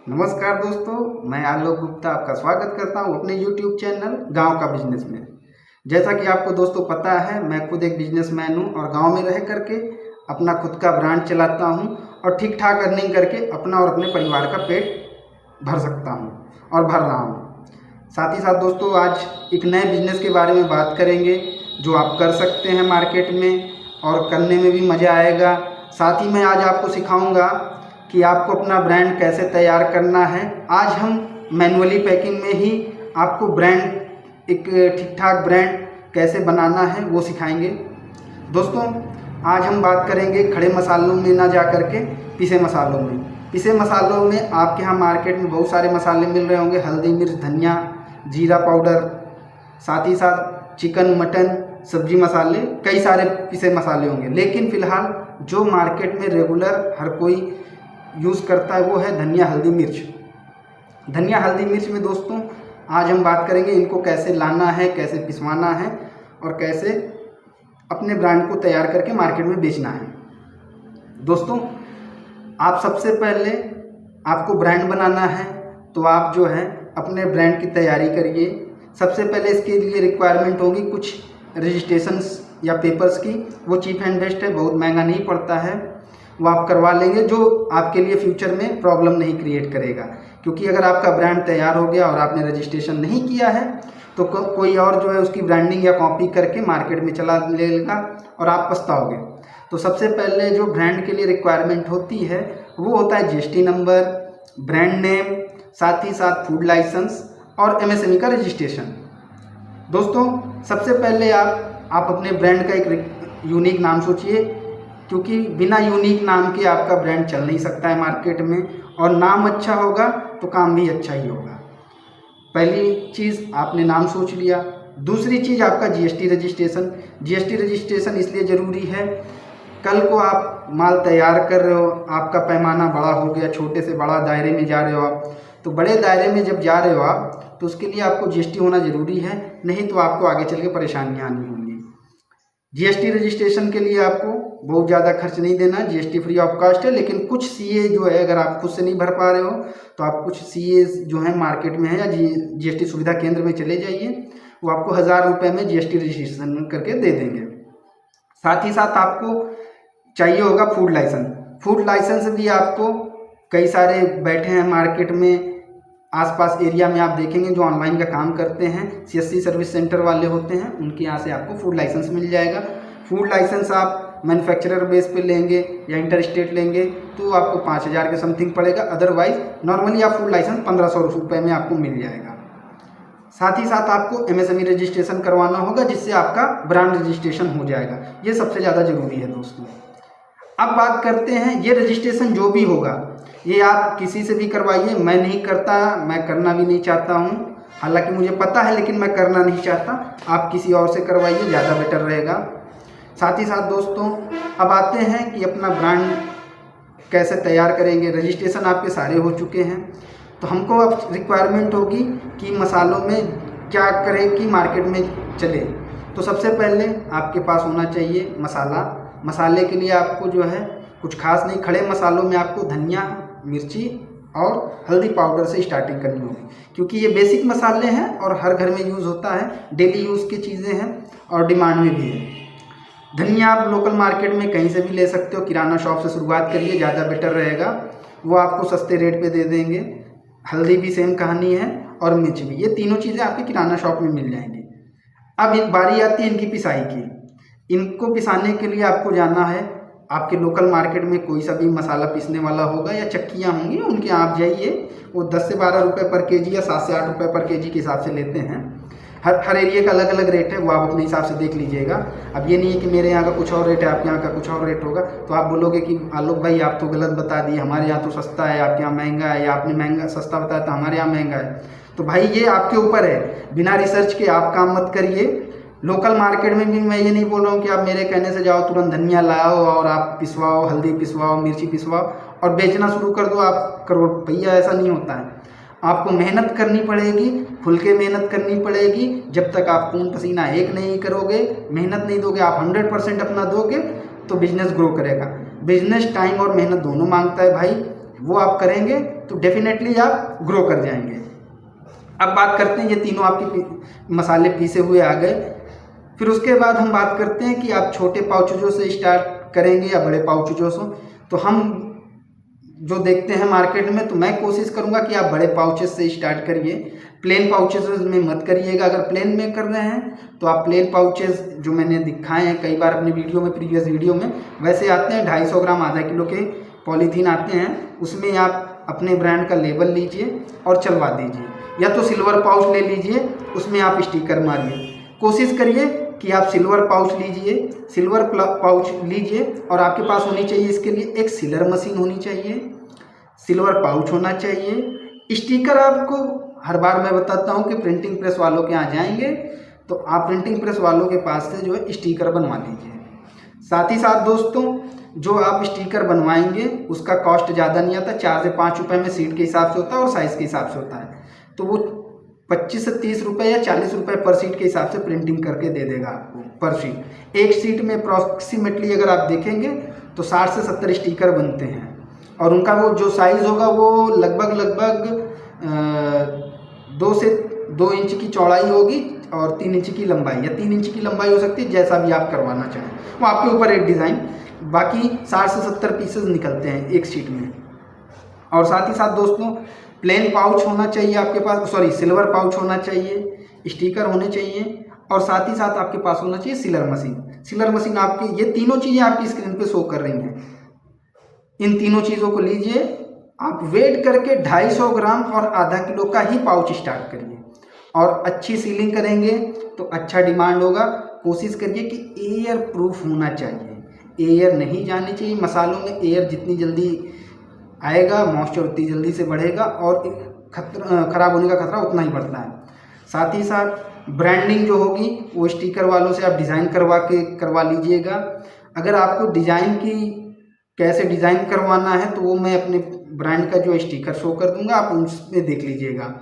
नमस्कार दोस्तों, मैं आलोक गुप्ता आपका स्वागत करता हूं अपने YouTube चैनल गांव का बिजनेस में। जैसा कि आपको दोस्तों पता है, मैं खुद एक बिजनेसमैन हूं और गांव में रह करके अपना खुद का ब्रांड चलाता हूं और ठीक ठाक अर्निंग करके अपना और अपने परिवार का पेट भर सकता हूं और भर रहा हूं। साथ ही साथ दोस्तों, आज एक नए बिजनेस के बारे में बात करेंगे जो आप कर सकते हैं मार्केट में और करने में भी मज़ा आएगा। साथ ही मैं आज आपको सिखाऊँगा कि आपको अपना ब्रांड कैसे तैयार करना है। आज हम मैनुअली पैकिंग में ही आपको ब्रांड एक ठीक ठाक ब्रांड कैसे बनाना है वो सिखाएंगे। दोस्तों, आज हम बात करेंगे खड़े मसालों में ना जा कर के पिसे मसालों में। पिसे मसालों में आपके यहाँ मार्केट में बहुत सारे मसाले मिल रहे होंगे, हल्दी, मिर्च, धनिया, जीरा पाउडर, साथ ही साथ चिकन, मटन, सब्जी मसाले, कई सारे पिसे मसाले होंगे। लेकिन फ़िलहाल जो मार्केट में रेगुलर हर कोई यूज़ करता है वो है धनिया, हल्दी, मिर्च। धनिया, हल्दी, मिर्च में दोस्तों आज हम बात करेंगे इनको कैसे लाना है, कैसे पिसवाना है और कैसे अपने ब्रांड को तैयार करके मार्केट में बेचना है। दोस्तों, आप सबसे पहले आपको ब्रांड बनाना है तो आप जो है अपने ब्रांड की तैयारी करिए। सबसे पहले इसके लिए रिक्वायरमेंट होगी कुछ रजिस्ट्रेशंस या पेपर्स की। वो चीप एंड बेस्ट है, बहुत महंगा नहीं पड़ता है, वो आप करवा लेंगे जो आपके लिए फ्यूचर में प्रॉब्लम नहीं क्रिएट करेगा। क्योंकि अगर आपका ब्रांड तैयार हो गया और आपने रजिस्ट्रेशन नहीं किया है तो कोई और जो है उसकी ब्रांडिंग या कॉपी करके मार्केट में चला लेगा और आप पछताओगे। तो सबसे पहले जो ब्रांड के लिए रिक्वायरमेंट होती है वो होता है जीएसटी नंबर, ब्रांड नेम, साथ ही साथ फूड लाइसेंस और एमएसएमई का रजिस्ट्रेशन। दोस्तों, सबसे पहले आप अपने ब्रांड का एक यूनिक नाम सोचिए, क्योंकि बिना यूनिक नाम के आपका ब्रांड चल नहीं सकता है मार्केट में, और नाम अच्छा होगा तो काम भी अच्छा ही होगा। पहली चीज़ आपने नाम सोच लिया। दूसरी चीज़ आपका जीएसटी रजिस्ट्रेशन। जीएसटी रजिस्ट्रेशन इसलिए ज़रूरी है, कल को आप माल तैयार कर रहे हो, आपका पैमाना बड़ा हो गया, छोटे से बड़ा दायरे में जा रहे हो आप, तो बड़े दायरे में जब जा रहे हो आप तो उसके लिए आपको जीएसटी होना ज़रूरी है, नहीं तो आपको आगे चल के परेशानियाँ आनी होंगी। जीएसटी रजिस्ट्रेशन के लिए आपको बहुत ज़्यादा खर्च नहीं देना, जीएसटी फ्री ऑफ कॉस्ट है। लेकिन कुछ सीए जो है, अगर आप खुद से नहीं भर पा रहे हो तो आप कुछ सीए जो है मार्केट में है या जीएसटी सुविधा केंद्र में चले जाइए, वो आपको 1000 रुपये में जीएसटी रजिस्ट्रेशन करके दे देंगे। साथ ही साथ आपको चाहिए होगा फूड लाइसेंस। फूड लाइसेंस भी आपको कई सारे बैठे हैं मार्केट में, आसपास एरिया में आप देखेंगे जो ऑनलाइन का काम करते हैं, सीएससी सर्विस सेंटर वाले होते हैं, उनके यहाँ से आपको फूड लाइसेंस मिल जाएगा। फूड लाइसेंस आप मैन्युफैक्चरर बेस पे लेंगे या इंटर स्टेट लेंगे तो आपको 5000 के समथिंग पड़ेगा। अदरवाइज नॉर्मली आप फूड लाइसेंस 1500 रुपये में आपको मिल जाएगा। साथ ही साथ आपको एमएसएमई रजिस्ट्रेशन करवाना होगा, जिससे आपका ब्रांड रजिस्ट्रेशन हो जाएगा। ये सबसे ज़्यादा ज़रूरी है दोस्तों। अब बात करते हैं, ये रजिस्ट्रेशन जो भी होगा ये आप किसी से भी करवाइए। मैं नहीं करता, मैं करना भी नहीं चाहता हूँ, हालांकि मुझे पता है लेकिन मैं करना नहीं चाहता। आप किसी और से करवाइए, ज़्यादा बेटर रहेगा। साथ ही साथ दोस्तों, अब आते हैं कि अपना ब्रांड कैसे तैयार करेंगे। रजिस्ट्रेशन आपके सारे हो चुके हैं तो हमको अब रिक्वायरमेंट होगी कि मसालों में क्या करें कि मार्केट में चले। तो सबसे पहले आपके पास होना चाहिए मसाला। मसाले के लिए आपको जो है कुछ खास नहीं, खड़े मसालों में आपको धनिया, मिर्ची और हल्दी पाउडर से स्टार्टिंग करनी होगी, क्योंकि ये बेसिक मसाले हैं और हर घर में यूज़ होता है, डेली यूज़ की चीज़ें हैं और डिमांड में भी है। धनिया आप लोकल मार्केट में कहीं से भी ले सकते हो, किराना शॉप से शुरुआत करिए, ज़्यादा बेटर रहेगा, वो आपको सस्ते रेट पे दे देंगे। हल्दी भी सेम कहानी है और मिर्च भी, ये तीनों चीज़ें आपके किराना शॉप में मिल जाएंगी। अब एक बारी आती है इनकी पिसाई की। इनको पिसाने के लिए आपको जाना है, आपके लोकल मार्केट में कोई सा भी मसाला पीसने वाला होगा या चक्कियाँ होंगी, उनके यहाँ आप जाइए। वो 10 से 12 रुपये पर केजी या 7 से 8 रुपये पर केजी के हिसाब से लेते हैं। हर एरिया का अलग अलग रेट है, वो आप अपने हिसाब से देख लीजिएगा। अब ये नहीं है कि मेरे यहाँ का कुछ और रेट है, आपके यहाँ का कुछ और रेट होगा, तो आप बोलोगे कि आलोक भाई आप तो गलत बता दिए, हमारे यहाँ तो सस्ता है, आपके यहाँ महंगा है, या आपने महंगा सस्ता बताया तो हमारे यहाँ महंगा है। तो भाई ये आपके ऊपर है, बिना रिसर्च के आप काम मत करिए। लोकल मार्केट में भी मैं ये नहीं बोल रहा हूँ कि आप मेरे कहने से जाओ तुरंत धनिया लाओ और आप पिसवाओ, हल्दी पिसवाओ, मिर्ची पिसवाओ और बेचना शुरू कर दो, आप करोड़ भैया, ऐसा नहीं होता है। आपको मेहनत करनी पड़ेगी, खुल के मेहनत करनी पड़ेगी। जब तक आप खून पसीना एक नहीं करोगे, मेहनत नहीं दोगे, आप 100% अपना दोगे तो बिजनेस ग्रो करेगा। बिजनेस टाइम और मेहनत दोनों मांगता है भाई। वो आप करेंगे तो डेफिनेटली आप ग्रो कर जाएंगे। अब बात करते हैं, ये तीनों आपके मसाले पीसे हुए आ गए। फिर उसके बाद हम बात करते हैं कि आप छोटे पाउचेजों से स्टार्ट करेंगे या बड़े पाउचेजों से। तो हम जो देखते हैं मार्केट में, तो मैं कोशिश करूंगा कि आप बड़े पाउचेज से स्टार्ट करिए, प्लेन पाउचेज में मत करिएगा। अगर प्लेन में कर रहे हैं तो आप प्लेन पाउचेज जो मैंने दिखाए हैं कई बार अपनी वीडियो में, प्रीवियस वीडियो में, वैसे आते हैं 250 ग्राम आधा किलो के पॉलीथीन आते हैं, उसमें आप अपने ब्रांड का लेबल लीजिए और चलवा दीजिए, या तो सिल्वर पाउच ले लीजिए, उसमें आप स्टिकर मारिए। कोशिश करिए कि आप सिल्वर पाउच लीजिए, सिल्वर पाउच लीजिए और आपके पास होनी चाहिए इसके लिए एक सीलर मशीन होनी चाहिए, सिल्वर पाउच होना चाहिए। स्टिकर आपको हर बार मैं बताता हूँ कि प्रिंटिंग प्रेस वालों के यहाँ जाएंगे तो आप प्रिंटिंग प्रेस वालों के पास से जो है स्टिकर बनवा लीजिए। साथ ही साथ दोस्तों, जो आप स्टिकर बनवाएंगे उसका कॉस्ट ज़्यादा नहीं आता, 4 से 5 रुपये में सीट के हिसाब से होता है और साइज़ के हिसाब से होता है। तो वो 25 से 30 रुपये या 40 रुपये पर सीट के हिसाब से प्रिंटिंग करके दे देगा आपको पर सीट। एक सीट में अप्रॉक्सीमेटली अगर आप देखेंगे तो 60 से 70 स्टिकर बनते हैं और उनका वो जो साइज़ होगा वो लगभग 2 से 2 इंच की चौड़ाई होगी और 3 इंच की लंबाई, या 3 इंच की लंबाई हो सकती है, जैसा भी आप करवाना चाहें, वो आपके ऊपर एक डिज़ाइन। बाकी 60 से 70 पीसेस निकलते हैं एक शीट में। और साथ ही साथ दोस्तों, प्लेन पाउच होना चाहिए आपके पास, सिल्वर पाउच होना चाहिए, स्टिकर होने चाहिए और साथ ही साथ आपके पास होना चाहिए सीलर मशीन। सीलर मशीन आपकी, ये तीनों चीज़ें आपकी स्क्रीन पे शो कर रही हैं। इन तीनों चीज़ों को लीजिए, आप वेट करके 250 ग्राम और आधा किलो का ही पाउच स्टार्ट करिए और अच्छी सीलिंग करेंगे तो अच्छा डिमांड होगा। कोशिश करिए कि एयर प्रूफ होना चाहिए, एयर नहीं जानी चाहिए मसालों में। एयर जितनी जल्दी आएगा मॉइस्चर उतनी जल्दी से बढ़ेगा और खराब होने का खतरा उतना ही बढ़ता है। साथ ही साथ ब्रांडिंग जो होगी वो स्टिकर वालों से आप डिज़ाइन करवा लीजिएगा। अगर आपको डिज़ाइन की कैसे डिज़ाइन करवाना है तो वो मैं अपने ब्रांड का जो स्टिकर शो कर दूंगा, आप उसमें देख लीजिएगा।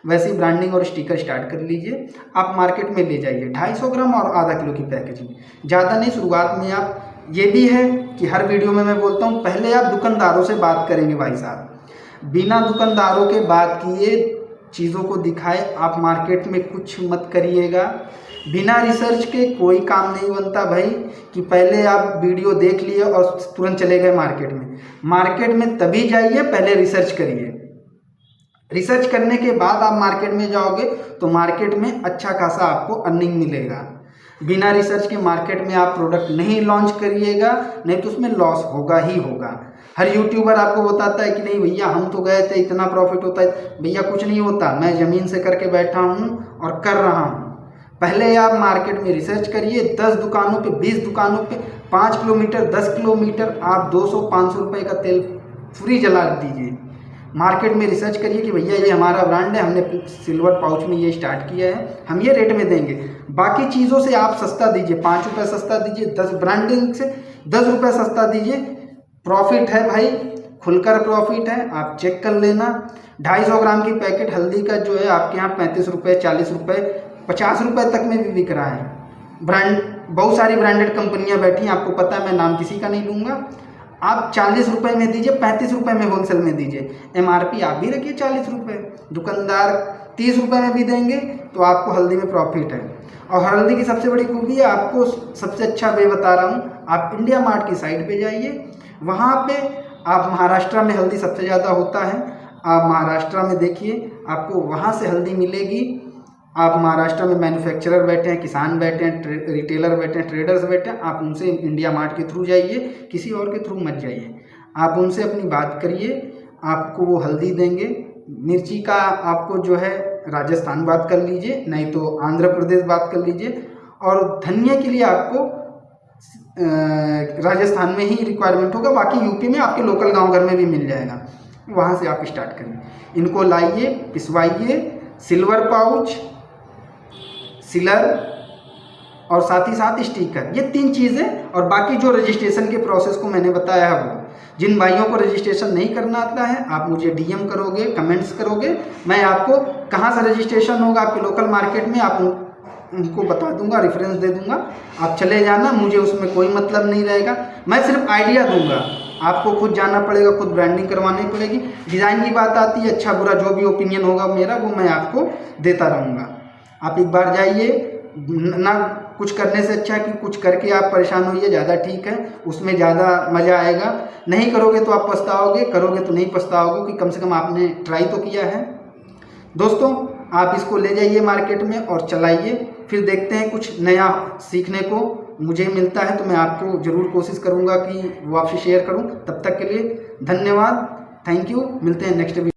वैसे ही ब्रांडिंग और स्टिकर स्टार्ट कर लीजिए। आप मार्केट में ले जाइए 250 ग्राम और आधा किलो की पैकेजिंग, ज़्यादा नहीं। शुरुआत में आप, ये भी है कि हर वीडियो में मैं बोलता हूँ पहले आप दुकानदारों से बात करेंगे भाई साहब, बिना दुकानदारों के बात किए चीज़ों को दिखाए आप मार्केट में कुछ मत करिएगा। बिना रिसर्च के कोई काम नहीं बनता भाई, कि पहले आप वीडियो देख लिए और तुरंत चले गए मार्केट में। मार्केट में तभी जाइए, पहले रिसर्च करिए। रिसर्च करने के बाद आप मार्केट में जाओगे तो मार्केट में अच्छा खासा आपको अर्निंग मिलेगा। बिना रिसर्च के मार्केट में आप प्रोडक्ट नहीं लॉन्च करिएगा, नहीं तो उसमें लॉस होगा ही होगा। हर यूट्यूबर आपको बताता है कि नहीं भैया हम तो गए थे इतना प्रॉफिट होता है। भैया कुछ नहीं होता, मैं ज़मीन से करके बैठा हूँ और कर रहा हूँ। पहले आप मार्केट में रिसर्च करिए, 10 दुकानों पे, 20 दुकानों पे, 5 किलोमीटर 10 किलोमीटर आप 200-500 रुपये का तेल फ्री जला दीजिए। मार्केट में रिसर्च करिए कि भैया ये हमारा ब्रांड है, हमने सिल्वर पाउच में ये स्टार्ट किया है, हम ये रेट में देंगे। बाकी चीज़ों से आप सस्ता दीजिए, 5 रुपये सस्ता दीजिए, 10 ब्रांडिंग से 10 रुपये सस्ता दीजिए। प्रॉफिट है भाई, खुलकर प्रॉफिट है, आप चेक कर लेना। 250 ग्राम की पैकेट हल्दी का जो है आपके यहाँ 35 रुपये, 40 रुपये, 50 रुपये तक में भी बिक रहा है। ब्रांड, बहुत सारी ब्रांडेड कंपनियां बैठी हैं, आपको पता है, मैं नाम किसी का नहीं लूँगा। आप 40 रुपये में दीजिए, 35 रुपये में होलसेल में दीजिए। MRP आप भी रखिए 40 रुपये, दुकानदार 30 रुपये में भी देंगे तो आपको हल्दी में प्रॉफिट है। और हल्दी की सबसे बड़ी खूबी है, आपको सबसे अच्छा वे बता रहा हूँ, आप इंडिया मार्ट की साइट पे जाइए, वहाँ पे आप महाराष्ट्र में हल्दी सबसे ज़्यादा होता है, आप महाराष्ट्र में देखिए, आपको वहाँ से हल्दी मिलेगी। आप महाराष्ट्र में मैन्युफैक्चरर बैठे हैं, किसान बैठे हैं, रिटेलर बैठे हैं, ट्रेडर्स बैठे हैं, आप उनसे इंडिया मार्ट के थ्रू जाइए, किसी और के थ्रू मत जाइए। आप उनसे अपनी बात करिए, आपको वो हल्दी देंगे। मिर्ची का आपको जो है राजस्थान बात कर लीजिए, नहीं तो आंध्र प्रदेश बात कर लीजिए। और धनिया के लिए आपको राजस्थान में ही रिक्वायरमेंट होगा, बाकी यूपी में आपके लोकल गाँव घर में भी मिल जाएगा, वहाँ से आप स्टार्ट करिए। इनको लाइए, पिसवाइए, सिल्वर पाउच, सीलर और साथ ही साथ स्टिकर, ये 3 चीज़ें। और बाकी जो रजिस्ट्रेशन के प्रोसेस को मैंने बताया है, वो जिन भाइयों को रजिस्ट्रेशन नहीं करना आता है, आप मुझे DM करोगे, कमेंट्स करोगे, मैं आपको कहाँ से रजिस्ट्रेशन होगा आपके लोकल मार्केट में, आप उनको बता दूंगा, रेफरेंस दे दूंगा, आप चले जाना। मुझे उसमें कोई मतलब नहीं रहेगा, मैं सिर्फ आइडिया दूंगा, आपको खुद जाना पड़ेगा, खुद ब्रांडिंग करवानी पड़ेगी। डिज़ाइन की बात आती है, अच्छा बुरा जो भी ओपिनियन होगा मेरा वो मैं आपको देता रहूँगा। आप एक बार जाइए, ना कुछ करने से अच्छा कि कुछ करके आप परेशान होइए, ज़्यादा ठीक है, उसमें ज़्यादा मज़ा आएगा। नहीं करोगे तो आप पछताओगे, करोगे तो नहीं पछताओगे, कि कम से कम आपने ट्राई तो किया है। दोस्तों आप इसको ले जाइए मार्केट में और चलाइए, फिर देखते हैं कुछ नया सीखने को मुझे मिलता है तो मैं आपको ज़रूर कोशिश करूँगा कि वो आपसे शेयर करूँ। तब तक के लिए धन्यवाद, थैंक यू, मिलते हैं नेक्स्ट वीडियो।